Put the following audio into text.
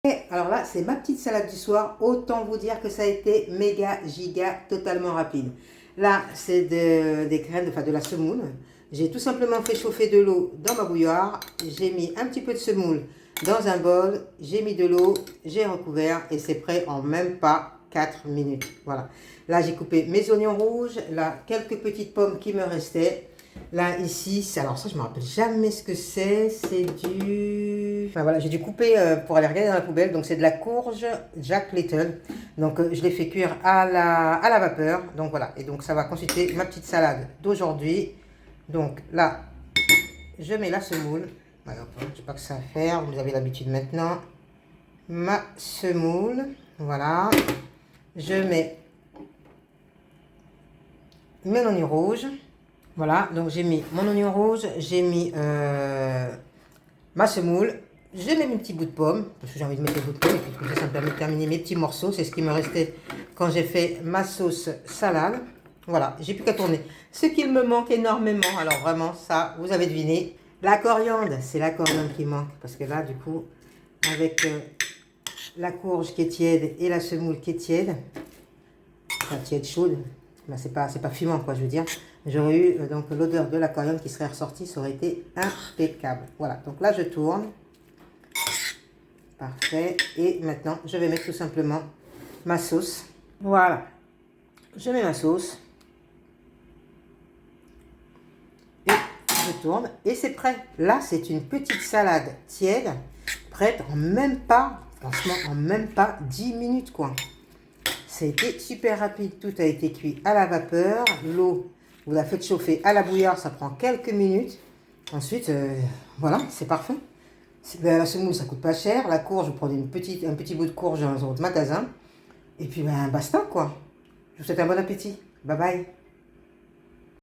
Et alors là, c'est ma petite salade du soir. Autant vous dire que ça a été méga, giga, totalement rapide. Là, c'est des graines, enfin de la semoule. J'ai tout simplement fait chauffer de l'eau dans ma bouilloire. J'ai mis un petit peu de semoule dans un bol. J'ai mis de l'eau, j'ai recouvert et c'est prêt en même pas 4 minutes. Voilà. Là, j'ai coupé mes oignons rouges. Là, quelques petites pommes qui me restaient. Là, ici, alors ça, je me rappelle jamais ce que c'est. C'est du... Enfin voilà, j'ai dû couper pour aller regarder dans la poubelle. Donc, c'est de la courge Jack Little. Donc, je l'ai fait cuire à la vapeur. Donc, voilà. Et donc, ça va constituer ma petite salade d'aujourd'hui. Donc, là, je mets la semoule. Alors, je ne sais pas que ça va faire. Vous avez l'habitude maintenant. Ma semoule. Voilà. Je mets mes oignons rouges. Voilà, donc j'ai mis mon oignon rouge, j'ai mis ma semoule, j'ai mis mes petits bouts de pomme, parce que j'ai envie de mettre des bouts de pomme, et puis comme ça me permet de terminer mes petits morceaux, c'est ce qui me restait quand j'ai fait ma sauce salade. Voilà, j'ai plus qu'à tourner. Ce qu'il me manque énormément, alors vraiment ça, vous avez deviné, la coriandre, c'est la coriandre qui manque, parce que là du coup, avec la courge qui est tiède et la semoule qui est tiède, enfin tiède chaude, ben, c'est pas fumant quoi je veux dire, j'aurais eu donc l'odeur de la coriandre qui serait ressortie, ça aurait été impeccable. Voilà, donc là je tourne, parfait, et maintenant je vais mettre tout simplement ma sauce. Voilà, je mets ma sauce et je tourne et c'est prêt. Là c'est une petite salade tiède, prête en même pas, franchement en même pas 10 minutes quoi. Ça a été super rapide, tout a été cuit à la vapeur, l'eau, vous la faites chauffer à la bouilloire, ça prend quelques minutes. Ensuite, voilà, c'est parfait. La semoule, ça coûte pas cher. La courge, vous prenez un petit bout de courge dans votre magasin. Et puis, ben, basta, quoi. Je vous souhaite un bon appétit. Bye bye.